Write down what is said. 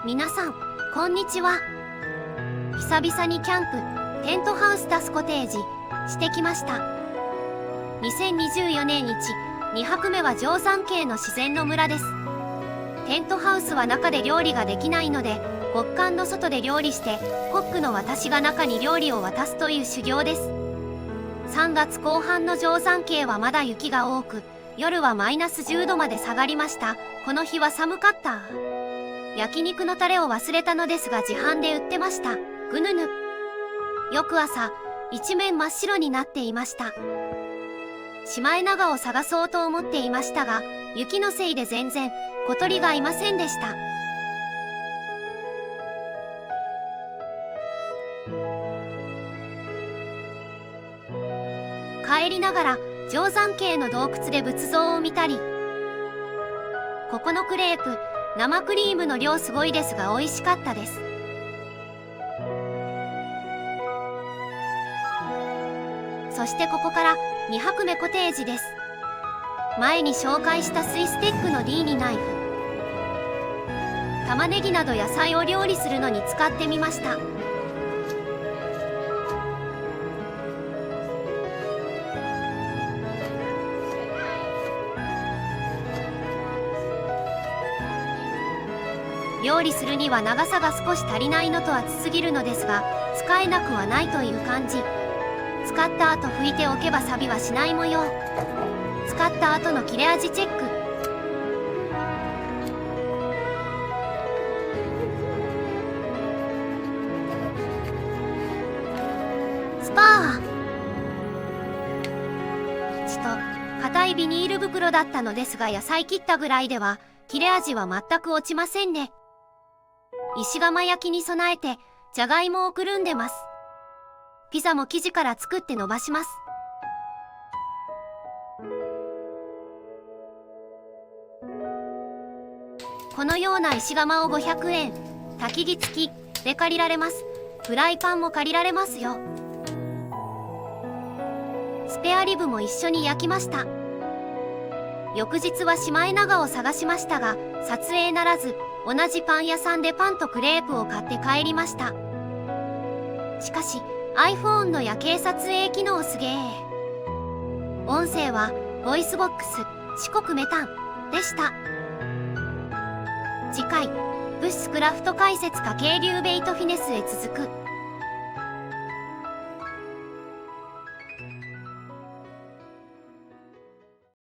皆さんこんにちは。久々にキャンプテントハウスタスコテージしてきました。2024年2泊目は定山渓の自然の村です。テントハウスは中で料理ができないので極寒の外で料理して、コックの私が中に料理を渡すという修行です。3月後半の定山渓はまだ雪が多く、夜はマイナス10度まで下がりました。この日は寒かった。焼肉のタレを忘れたのですが自販で売ってました。ぐぬぬ。翌朝一面真っ白になっていました。シマエナガを探そうと思っていましたが、雪のせいで全然小鳥がいませんでした。帰りながら定山渓の洞窟で仏像を見たり、ここのクレープ生クリームの量すごいですが美味しかったです。そしてここから2泊目コテージです。前に紹介したスイステックの D にナイフ、玉ねぎなど野菜を料理するのに使ってみました。料理するには長さが少し足りないのと厚すぎるのですが、使えなくはないという感じ。使った後拭いておけば錆はしない模様。使った後の切れ味チェック。スパーちと硬いビニール袋だったのですが、野菜切ったぐらいでは切れ味は全く落ちませんね。石窯焼きに備えてじゃがいもをくるんでます。ピザも生地から作って伸ばします。このような石窯を500円、焚き木付きで借りられます。フライパンも借りられますよ。スペアリブも一緒に焼きました。翌日はシマエナガを探しましたが撮影ならず、同じパン屋さんでパンとクレープを買って帰りました。しかし iPhone の夜景撮影機能すげー。音声はボイスボックス四国メタンでした。次回ブッシュクラフト解説か渓流ベイトフィネスへ続く。